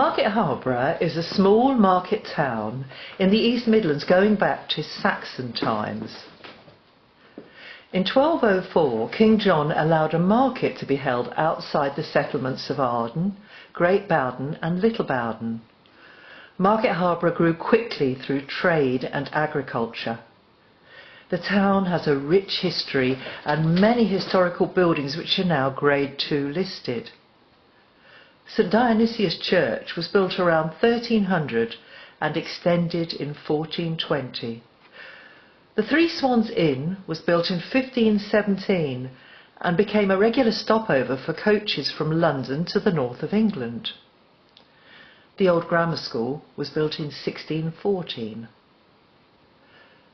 Market Harborough is a small market town in the East Midlands going back to Saxon times. In 1204, King John allowed a market to be held outside the settlements of Arden, Great Bowden and Little Bowden. Market Harborough grew quickly through trade and agriculture. The town has a rich history and many historical buildings which are now Grade 2 listed. St Dionysius Church was built around 1300 and extended in 1420. The Three Swans Inn was built in 1517 and became a regular stopover for coaches from London to the north of England. The old grammar school was built in 1614.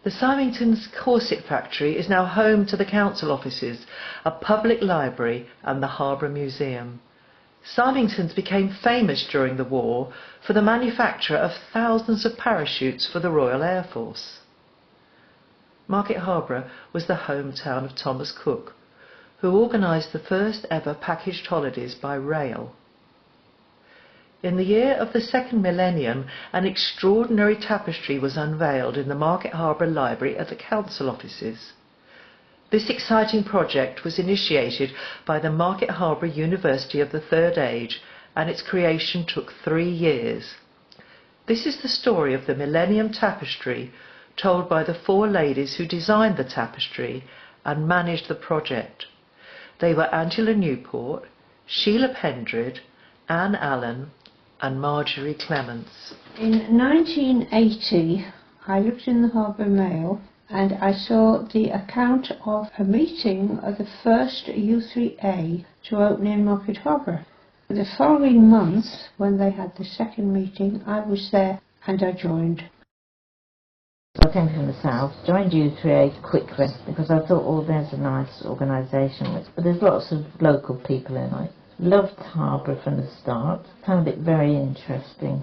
The Symington's corset factory is now home to the council offices, a public library and the Harbour Museum. Symington's became famous during the war for the manufacture of thousands of parachutes for the Royal Air Force. Market Harborough was the hometown of Thomas Cook, who organised the first ever packaged holidays by rail. In the year of the second millennium, an extraordinary tapestry was unveiled in the Market Harborough Library at the council offices. This exciting project was initiated by the Market Harborough University of the Third Age, and its creation took 3 years. This is the story of the Millennium Tapestry, told by the 4 ladies who designed the tapestry and managed the project. They were Angela Newport, Sheila Pendered, Anne Allen and Marjory Clements. In 1980, I looked in the Harbour Mail and I saw the account of a meeting of the first HWu3a to open in Market Harborough. The following month, when they had the second meeting, I was there and I joined. I came from the south, joined HWu3a quickly because I thought, oh, there's a nice organisation, but there's lots of local people in it. Loved Harborough from the start, found it very interesting.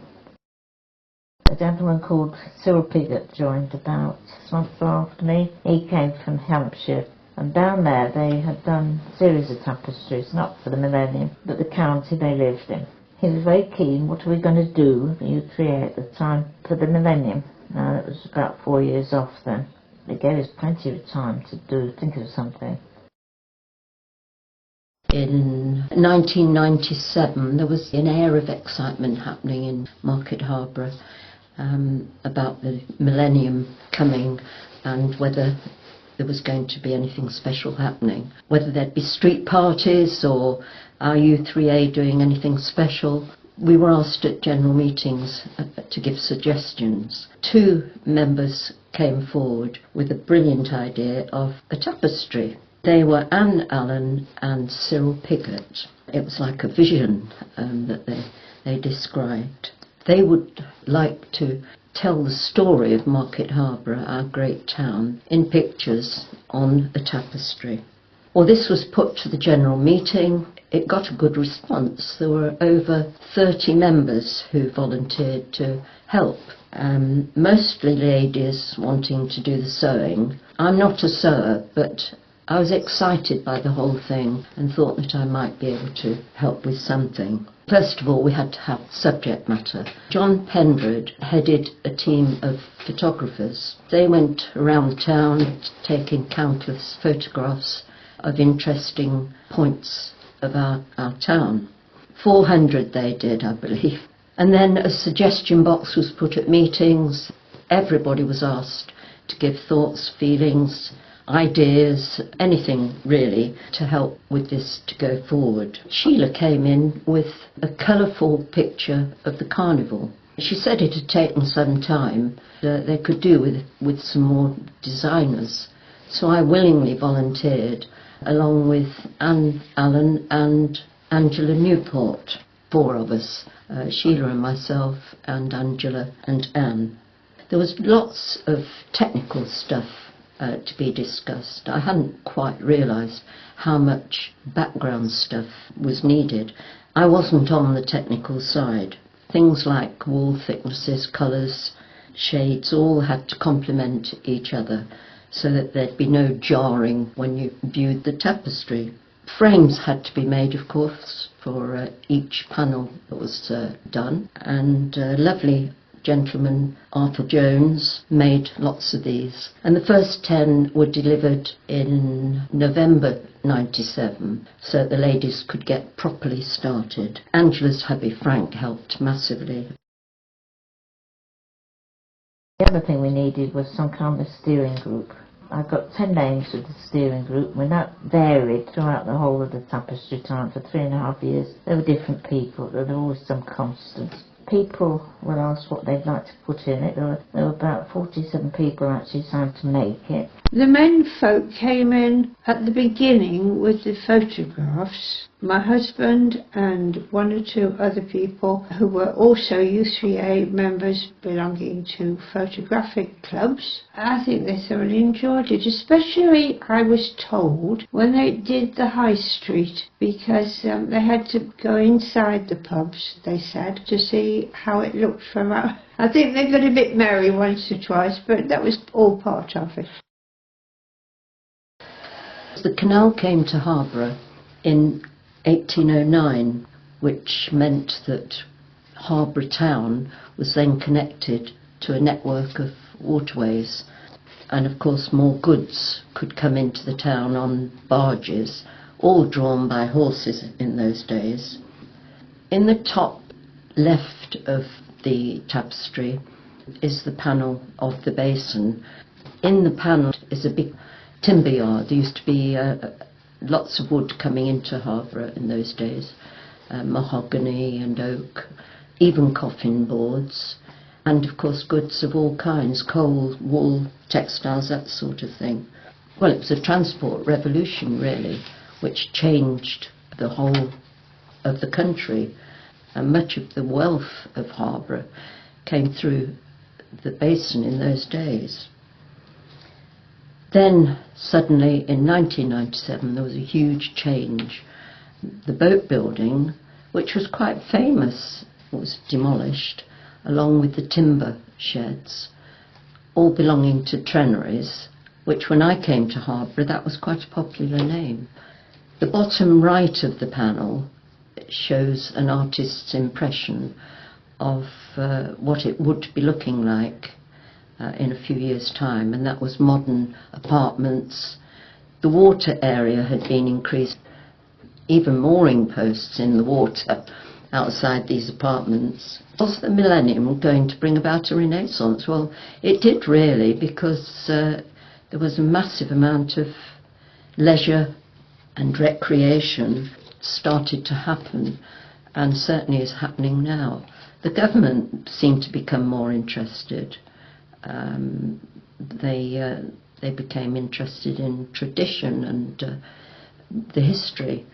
A gentleman called Cyril Pigott joined about 6 months after me. He came from Hampshire, and down there they had done a series of tapestries, not for the millennium, but the county they lived in. He was very keen, what are we going to do, HWu3a at the time, for the millennium. Now it was about 4 years off then. It gave us plenty of time to think of something. In 1997 there was an air of excitement happening in Market Harborough about the millennium coming and whether there was going to be anything special happening, whether there'd be street parties or our HWu3a doing anything special. We were asked at general meetings to give suggestions. 2 members came forward with a brilliant idea of a tapestry. They were Anne Allen and Cyril Pigott. It was like a vision that they described. They would like to tell the story of Market Harborough, our great town, in pictures on a tapestry. Well, this was put to the general meeting. It got a good response. There were over 30 members who volunteered to help. Mostly ladies wanting to do the sewing. I'm not a sewer, but I was excited by the whole thing and thought that I might be able to help with something. First of all, we had to have subject matter. John Pendered headed a team of photographers. They went around town taking countless photographs of interesting points of our town. 400 they did, I believe. And then a suggestion box was put at meetings. Everybody was asked to give thoughts, feelings, ideas, anything really to help with this to go forward. Sheila came in with a colourful picture of the carnival. She said it had taken some time. They could do with some more designers. So I willingly volunteered along with Anne Allen and Angela Newport. 4 of us, Sheila and myself and Angela and Anne. There was lots of technical stuff to be discussed. I hadn't quite realised how much background stuff was needed. I wasn't on the technical side. Things like wall thicknesses, colours, shades, all had to complement each other so that there'd be no jarring when you viewed the tapestry. Frames had to be made, of course, for each panel that was done, and lovely gentleman Arthur Jones made lots of these, and the first 10 were delivered in November 97, so the ladies could get properly started. Angela's hubby Frank helped massively. The other thing we needed was some kind of steering group. I've got 10 names of the steering group, and that varied throughout the whole of the tapestry time. For 3.5 years there were different people, there were always some constants. People were asked what they'd like to put in it. There were about 47 people actually signed to make it. The men folk came in at the beginning with the photographs. My husband and 1 or 2 other people who were also HWu3a members belonging to photographic clubs. I think they thoroughly enjoyed it, especially, I was told, when they did the high street, because they had to go inside the pubs, they said, to see how it looked from out. I think they got a bit merry once or twice, but that was all part of it. The canal came to Harborough in 1809, which meant that Harborough town was then connected to a network of waterways, and of course more goods could come into the town on barges, all drawn by horses in those days. In the top left of the tapestry is the panel of the basin. In the panel is a big timber yard. There used to be lots of wood coming into Harborough in those days, mahogany and oak, even coffin boards, and of course goods of all kinds, coal, wool, textiles, that sort of thing. Well, it was a transport revolution really, which changed the whole of the country, and much of the wealth of Harborough came through the basin in those days. Then suddenly in 1997 there was a huge change. The boat building, which was quite famous, was demolished, along with the timber sheds, all belonging to Treneries, which when I came to Harborough that was quite a popular name. The bottom right of the panel shows an artist's impression of what it would be looking like in a few years' time, and that was modern apartments. The water area had been increased, even mooring posts in the water outside these apartments. Was the millennium going to bring about a renaissance? Well, it did really, because there was a massive amount of leisure and recreation started to happen, and certainly is happening now. The government seemed to become more interested. They became interested in tradition and the history,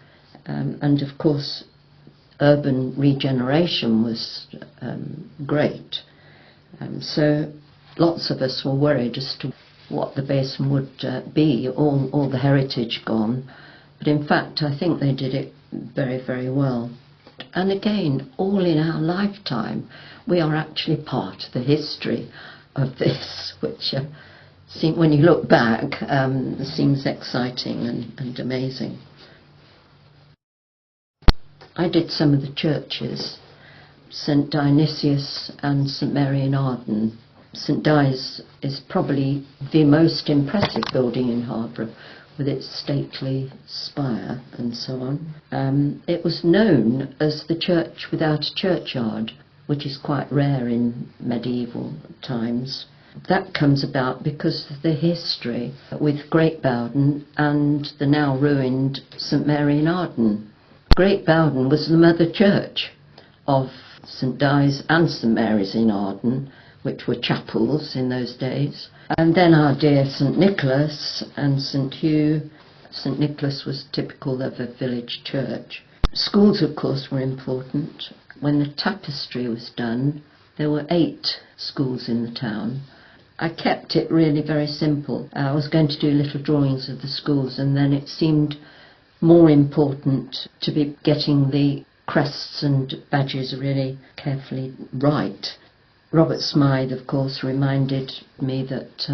and of course urban regeneration was great. So lots of us were worried as to what the basin would be, all the heritage gone, but in fact I think they did it very, very well. And again, all in our lifetime we are actually part of the history of this, which when you look back seems exciting and amazing. I did some of the churches, St Dionysius and St Mary in Arden. St Di's is probably the most impressive building in Harborough, with its stately spire and so on. It was known as the church without a churchyard, which is quite rare in medieval times. That comes about because of the history with Great Bowden and the now ruined St Mary in Arden. Great Bowden was the mother church of St Di's and St Mary's in Arden, which were chapels in those days. And then our dear St Nicholas and St Hugh. St Nicholas was typical of a village church. Schools, of course, were important. When the tapestry was done, there were 8 schools in the town. I kept it really very simple. I was going to do little drawings of the schools, and then it seemed more important to be getting the crests and badges really carefully right. Robert Smythe, of course, reminded me that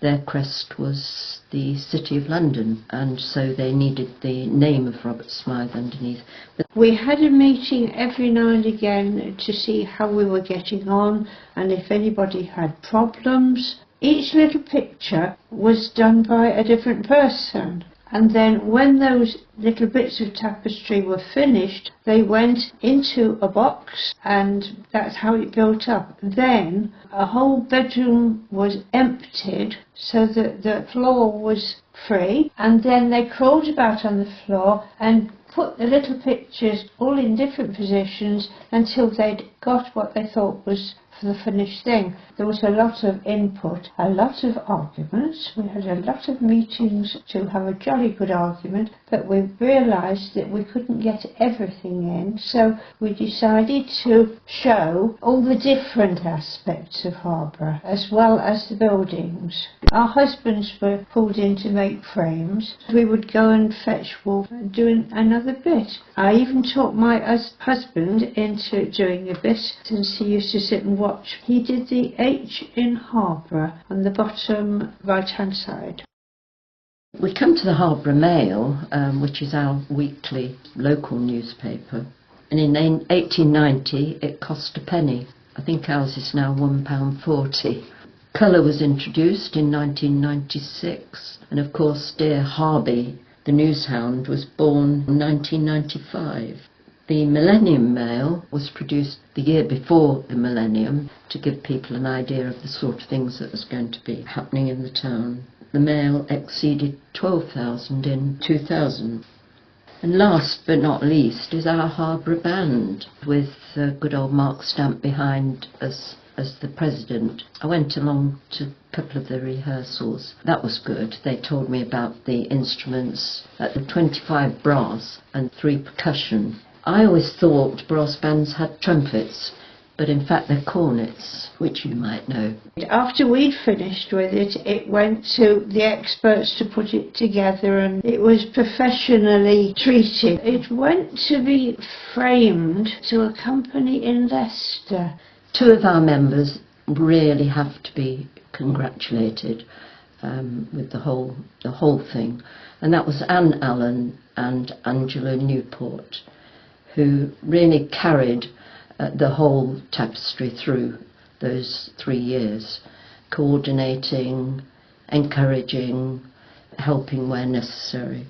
their crest was the City of London, and so they needed the name of Robert Smythe underneath. But we had a meeting every now and again to see how we were getting on and if anybody had problems. Each little picture was done by a different person. And then when those little bits of tapestry were finished, they went into a box, and that's how it built up. Then a whole bedroom was emptied so that the floor was free, and then they crawled about on the floor and put the little pictures all in different positions until they'd got what they thought was for the finished thing. There was a lot of input, a lot of arguments. We had a lot of meetings to have a jolly good argument, but we realised that we couldn't get everything in, so we decided to show all the different aspects of Harborough as well as the buildings. Our husbands were pulled in to make frames. We would go and fetch wool and do another bit. I even talked my husband into doing a bit, since he used to sit and watch. He did the H in Harborough on the bottom right-hand side. we come to the Harborough Mail, which is our weekly local newspaper, and in 1890 it cost a penny. I think ours is now £1.40. Colour was introduced in 1996, and of course dear Harby, the newshound, was born in 1995. The Millennium Mail was produced the year before the Millennium to give people an idea of the sort of things that was going to be happening in the town. The Mail exceeded 12,000 in 2000. And last but not least is our Harborough Band, with good old Mark Stamp behind us as the president. I went along to a couple of the rehearsals. That was good. They told me about the instruments, the 25 brass and 3 percussion. I always thought brass bands had trumpets, but in fact they're cornets, which you might know. After we'd finished with it, it went to the experts to put it together, and it was professionally treated. It went to be framed to a company in Leicester. 2 of our members really have to be congratulated with the whole thing, and that was Anne Allen and Angela Newport, who really carried the whole tapestry through those 3 years, coordinating, encouraging, helping where necessary.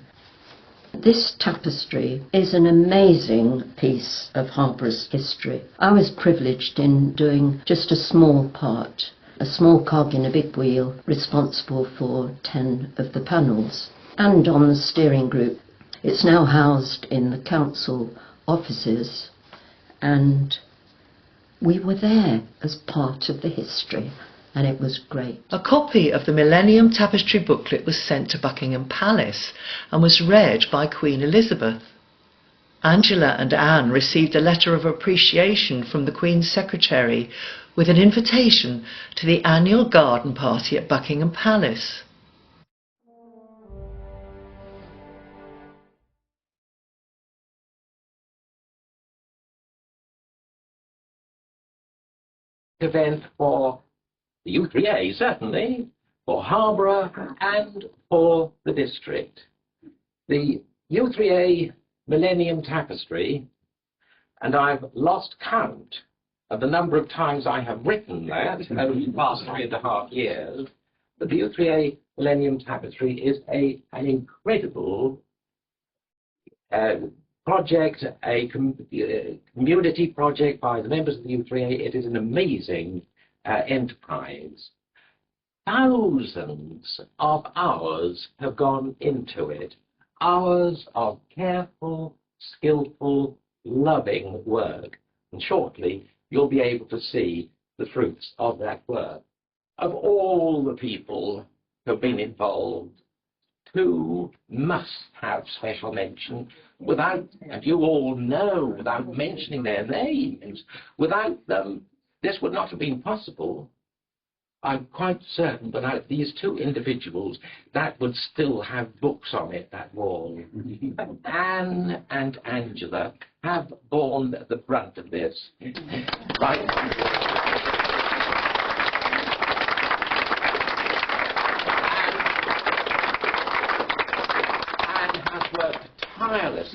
This tapestry is an amazing piece of Harborough's history. I was privileged in doing just a small part, a small cog in a big wheel, responsible for 10 of the panels, and on the steering group. It's now housed in the council offices, and we were there as part of the history, and it was great. A copy of the Millennium Tapestry booklet was sent to Buckingham Palace and was read by Queen Elizabeth. Angela and Anne received a letter of appreciation from the Queen's Secretary with an invitation to the annual garden party at Buckingham Palace. Event for the HWu3a, certainly, for Harborough and for the district. The HWu3a Millennium Tapestry, and I've lost count of the number of times I have written that over the past 3.5 years, but the HWu3a Millennium Tapestry is an incredible project, a community project by the members of the HWu3a. It is an amazing enterprise. Thousands of hours have gone into it. Hours of careful, skillful, loving work. And shortly you'll be able to see the fruits of that work. Of all the people who have been involved, 2 must have special mention. Without, and you all know, without mentioning their names, without them, this would not have been possible. I'm quite certain without these 2 individuals, that would still have books on it, that wall. Anne and Angela have borne the brunt of this. Right?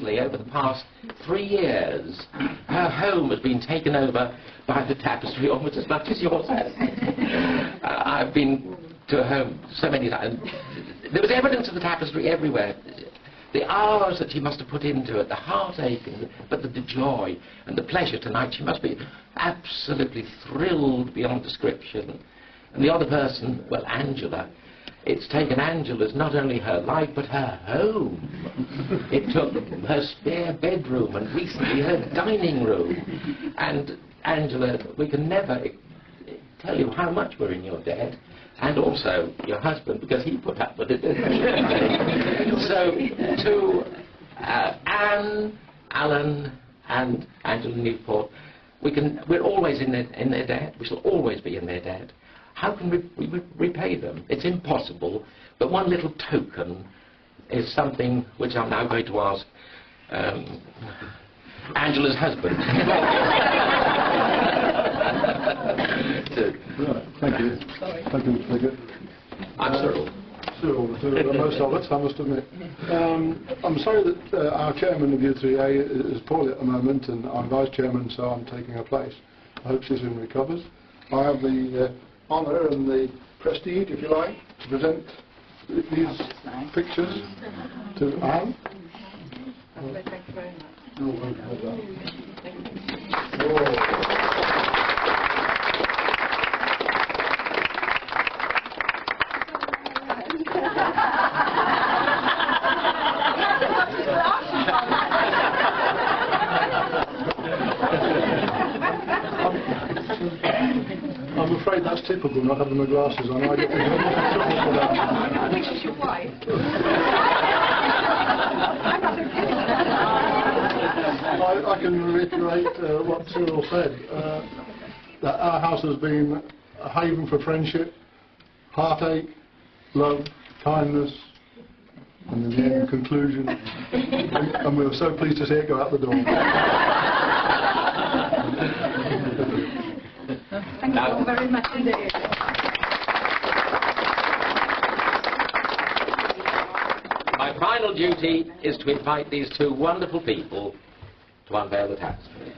Honestly, over the past 3 years, her home has been taken over by the tapestry almost as much as yours has. I've been to her home so many times. There was evidence of the tapestry everywhere. The hours that she must have put into it, the heartache, but the joy and the pleasure tonight, she must be absolutely thrilled beyond description. And the other person, well, Angela, it's taken Angela's not only her life, but her home. It took her spare bedroom and recently her dining room. And Angela, we can never tell you how much we're in your debt. And also your husband, because he put up with it. So to Anne, Alan, and Angela Newport, we're always in their debt. We shall always be in their debt. How can we repay them? It's impossible. But one little token is something which I'm now going to ask Angela's husband. Right, thank you. Thank you, Mr. Pickett. I'm Cyril. Cyril, most of us, I must admit. I'm sorry that our chairman of HWu3a is poorly at the moment, and I'm vice chairman, so I'm taking her place. I hope she soon recovers. I have the honour and the prestige, if you like, to present these pictures to Anne. Thank you very much. I'm afraid that's typical, not having my glasses on. I get in trouble for that. Which is your wife? I can reiterate what Cyril said, that our house has been a haven for friendship, heartache, love, kindness, and in the end, conclusion. And we were so pleased to see it go out the door. Thank you all very much indeed. My final duty is to invite these two wonderful people to unveil the tapestry.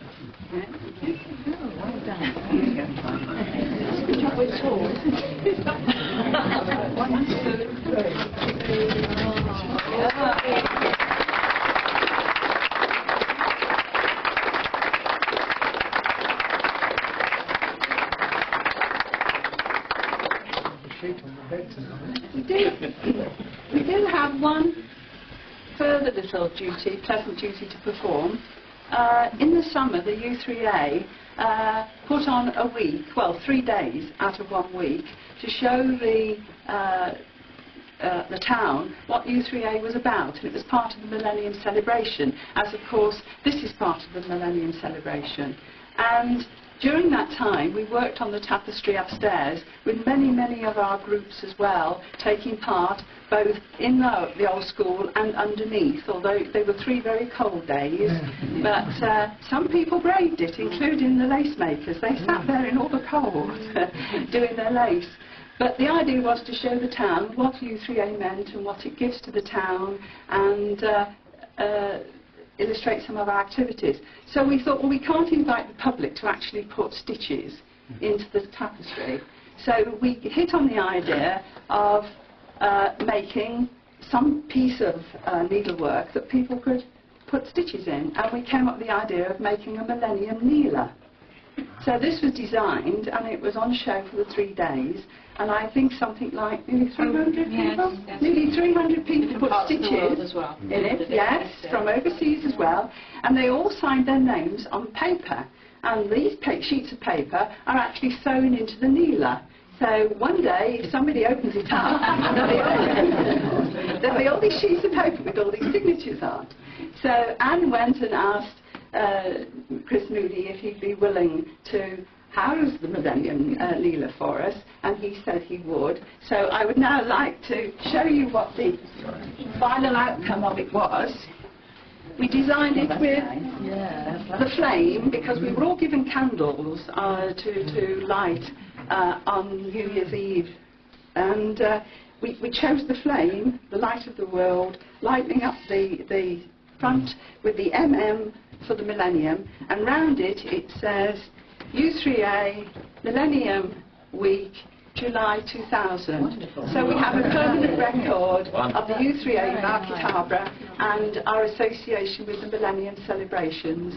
Good job with tall. We do have one further little duty, pleasant duty to perform. In the summer, the HWu3a put on a week, well, 3 days out of 1 week, to show the town what HWu3a was about, and it was part of the Millennium Celebration, as of course this is part of the Millennium Celebration. And during that time we worked on the tapestry upstairs with many of our groups as well, taking part both in the old school and underneath, although they were 3 very cold days. But some people braved it, including the lace makers. They sat there in all the cold doing their lace. But the idea was to show the town what HWu3a meant and what it gives to the town, and illustrate some of our activities. So we thought, well, we can't invite the public to actually put stitches into the tapestry. So we hit on the idea of making some piece of needlework that people could put stitches in, and we came up with the idea of making a Millennium Kneeler. So this was designed, and it was on show for the 3 days, and I think something like nearly 300 people? Yes. Nearly 300 people put Parts of the world stitches as well. in it, yes, from overseas as well, and they all signed their names on paper, and these sheets of paper are actually sewn into the kneeler. So one day, if somebody opens it up, there'll be all these sheets of paper with all these signatures on. So Anne went and asked Chris Moody if he'd be willing to house the Millennium Kneeler for us, and he said he would. So I would now like to show you what the final outcome of it was. We designed it with the flame, because we were all given candles to light on New Year's Eve, and we chose the flame, the light of the world, lighting up the front with the MM for the Millennium, and round it it says U3A Millennium Week July 2000. Wonderful. So we have a permanent record of the U3A Market Harborough and our association with the Millennium celebrations.